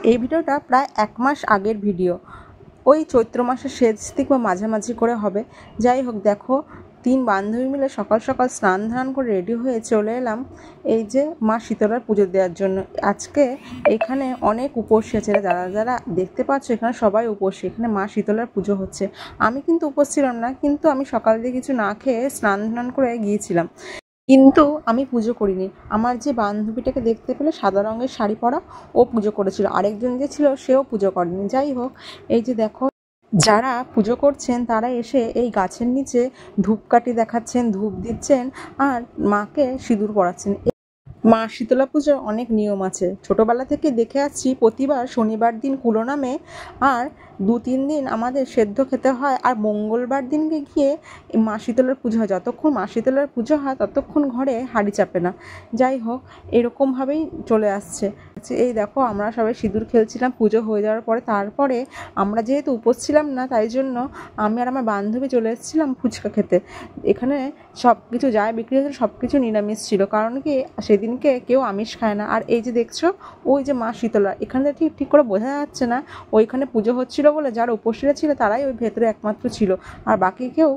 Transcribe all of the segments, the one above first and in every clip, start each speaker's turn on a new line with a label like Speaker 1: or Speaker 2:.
Speaker 1: এই ভিডিওটা প্রায় 1 মাস আগের ভিডিও। ওই চৈত্র মাসের শেষ দিক বা মাঝামাঝি করে হবে। যাই হোক, দেখো 3 বান্ধবী মিলে সকাল সকাল স্নান ধান করে রেডি হয়ে চলে এলাম এই যে মা শীতলার পুজো দেওয়ার জন্য। আজকে এখানে অনেক উপোসী আছে, যারা যারা দেখতে পাচ্ছ এখানে সবাই উপোসী। এখানে মা শীতলার পুজো হচ্ছে। আমি কিন্তু উপোস ছিলাম না, কিন্তু আমি সকাল দিয়ে কিছু না খেয়ে স্নান ধান করে গিয়েছিলাম, কিন্তু আমি পুজো করিনি। আমার যে বান্ধবীটাকে দেখতে পেলে সাদা রঙের শাড়ি পরা, ও পুজো করেছিল। আরেকজন যে ছিল সেও পুজো করেনি। যাই হোক, এই যে দেখো যারা পুজো করছেন তারা এসে এই গাছের নিচে ধূপকাঠি দেখাচ্ছেন, ধূপ দিচ্ছেন আর মাকে সিঁদুর পরাচ্ছেন। মা শীতলা পুজোর অনেক নিয়ম আছে, ছোটবেলা থেকে দেখে আসছি। প্রতিবার শনিবার দিন কুলো নামে, আর 2-3 দিন আমাদের সেদ্ধ খেতে হয়, আর মঙ্গলবার দিনকে গিয়ে মা শীতলার পুজো হয়। যতক্ষণ মা শীতলার পুজো হয় ততক্ষণ ঘরে হাঁড়ি চাপে না। যাই হোক, এরকমভাবেই চলে আসছে। এই দেখো আমরা সবাই সিঁদুর খেলছিলাম পুজো হয়ে যাওয়ার পরে। তারপরে আমরা যেহেতু উপোস ছিলাম না, তাই জন্য আমি আর আমার বান্ধবী চলে এসেছিলাম ফুচকা খেতে। এখানে সব কিছু যা বিক্রি হয়েছিল সব কিছু নিরামিষ ছিল, কারণ কি সেদিনকে কেউ আমিষ খায় না। আর এই যে দেখছো ওই যে মা শীতলা, এখানে ঠিক ঠিক করে বোঝা যাচ্ছে না। ওইখানে পুজো হচ্ছিল বলে যারা উপোসীরা ছিল তারাই ওই ভেতরে একমাত্র ছিল, আর বাকি কেউ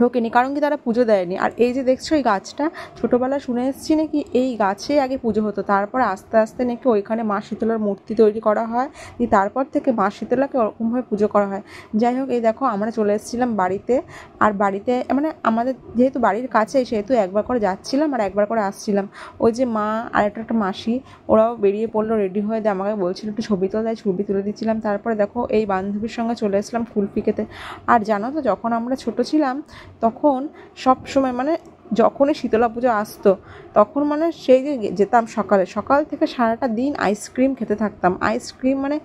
Speaker 1: ঢোকেনি, কারণ কি তারা পুজো দেয়নি। আর এই যে দেখছো এই গাছটা, ছোটোবেলা শুনে এসেছি নাকি এই গাছে আগে পুজো হতো, তারপর আস্তে আস্তে নাকি ওইখানে মা শীতলার মূর্তি তৈরি করা হয়, তারপর থেকে মা শীতলাকে ওরকমভাবে পুজো করা হয়। যাই হোক, এই দেখো আমরা চলে এসেছিলাম বাড়িতে। আর বাড়িতে মানে আমাদের যেহেতু বাড়ির কাছে, সেহেতু একবার করে যাচ্ছিলাম আর একবার করে আসছিলাম। ওই যে মা আর একটা মাসি, ওরাও বেরিয়ে পড়লো রেডি হয়ে। দিয়ে আমাকে বলছিল একটু ছবি তোলা, তাই ছবি তুলে দিচ্ছিলাম। তারপরে দেখো এই বান্ধবীর সঙ্গে চলে এসেছিলাম কুলফি খেতে। আর জানো তো, যখন আমরা ছোটো ছিলাম তখন সব সময় মানে যখনই শীতলা পুজো আসতো তখন মানে সেই যে যেতাম সকাল থেকে সারাটা দিন আইসক্রিম খেতে থাকতাম। আইসক্রিম মানে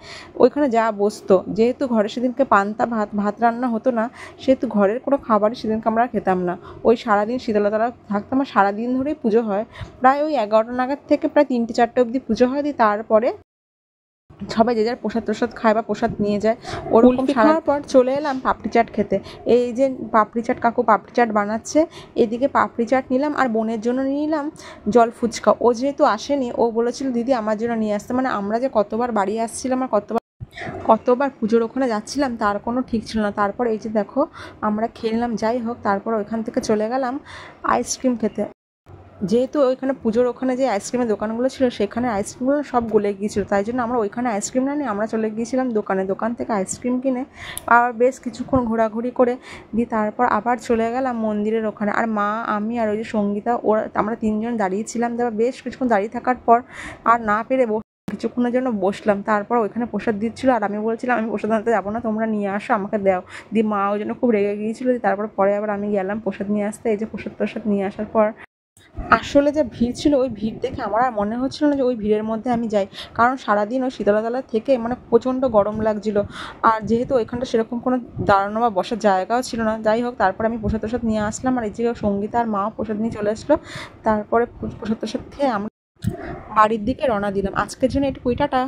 Speaker 1: ওইখানে যা বসতো, যেহেতু ঘরে সেদিনকে পান্তা ভাত রান্না হতো না, সেহেতু ঘরের কোনো খাবারই সেদিনকে আমরা খেতাম না। ওই সারাদিন শীতলতলা থাকতাম, আর সারাদিন ধরেই পুজো হয়। প্রায় ওই 11টা নাগাদ থেকে প্রায় 3টে-4টে অবধি পুজো হয়। দিয়ে তারপরে সবাই যে যার প্রসাদ খায় বা প্রসাদ নিয়ে যায়। ওরকম খাওয়ার পর চলে এলাম পাপড়ি চাট খেতে। এই যে পাপড়ি চাট, কাকু পাপড়ি চাট বানাচ্ছে। এদিকে পাপড়ি চাট নিলাম, আর বোনের জন্য নিয়ে নিলাম জল ফুচকা। ও যেহেতু আসেনি, ও বলেছিল দিদি আমার জন্য নিয়ে আসতে। মানে আমরা যে কতবার বাড়ি আসছিলাম আর কতবার পুজোর ওখানে যাচ্ছিলাম তার কোনো ঠিক ছিল না। তারপর এই যে দেখো আমরা খেয়ে নিলাম। যাই হোক, তারপর ওইখান থেকে চলে গেলাম আইসক্রিম খেতে। যেহেতু ওইখানে পুজোর ওখানে যে আইসক্রিমের দোকানগুলো ছিল, সেখানে আইসক্রিমগুলো সব গলে গিয়েছিলো, তাই জন্য আমরা ওইখানে আইসক্রিম না নিয়ে আমরা চলে গিয়েছিলাম দোকান থেকে আইসক্রিম কিনে আর বেশ কিছুক্ষণ ঘোরাঘুরি করে দিয়ে তারপর আবার চলে গেলাম মন্দিরের ওখানে। আর মা, আমি আর ওই যে সঙ্গীতা, ওরা আমরা 3জন দাঁড়িয়েছিলাম। তারপর বেশ কিছুক্ষণ দাঁড়িয়ে থাকার পর আর না পেরে কিছুক্ষণের জন্য বসলাম। তারপর ওইখানে প্রসাদ দিচ্ছিলো, আর আমি বলছিলাম আমি প্রসাদ আনতে যাবো না, তোমরা নিয়ে আসো, আমাকে দাও। দিয়ে মা ওই জন্য খুব রেগে গিয়েছিলো। তারপর পরে আবার আমি গেলাম প্রসাদ নিয়ে আসতে। এই যে প্রসাদ নিয়ে আসার পর আসলে যে ভিড় ছিল, ওই ভিড় দেখে আমার আর মনে হচ্ছিল না যে ওই ভিড়ের মধ্যে আমি যাই, কারণ সারাদিন ওই শীতলাতলা থেকে মানে প্রচণ্ড গরম লাগছিল। আর যেহেতু ওইখানটা সেরকম কোনো দাঁড়ানো বা বসার জায়গাও ছিল না। যাই হোক, তারপরে আমি প্রসাদ নিয়ে আসলাম, আর এই যে সঙ্গীতা আর মাও প্রসাদ নিয়ে চলে আসলো। তারপরে প্রসাদ খেয়ে আমরা বাড়ির দিকে রওনা দিলাম। আজকের জন্য এটুকুই, টাটা।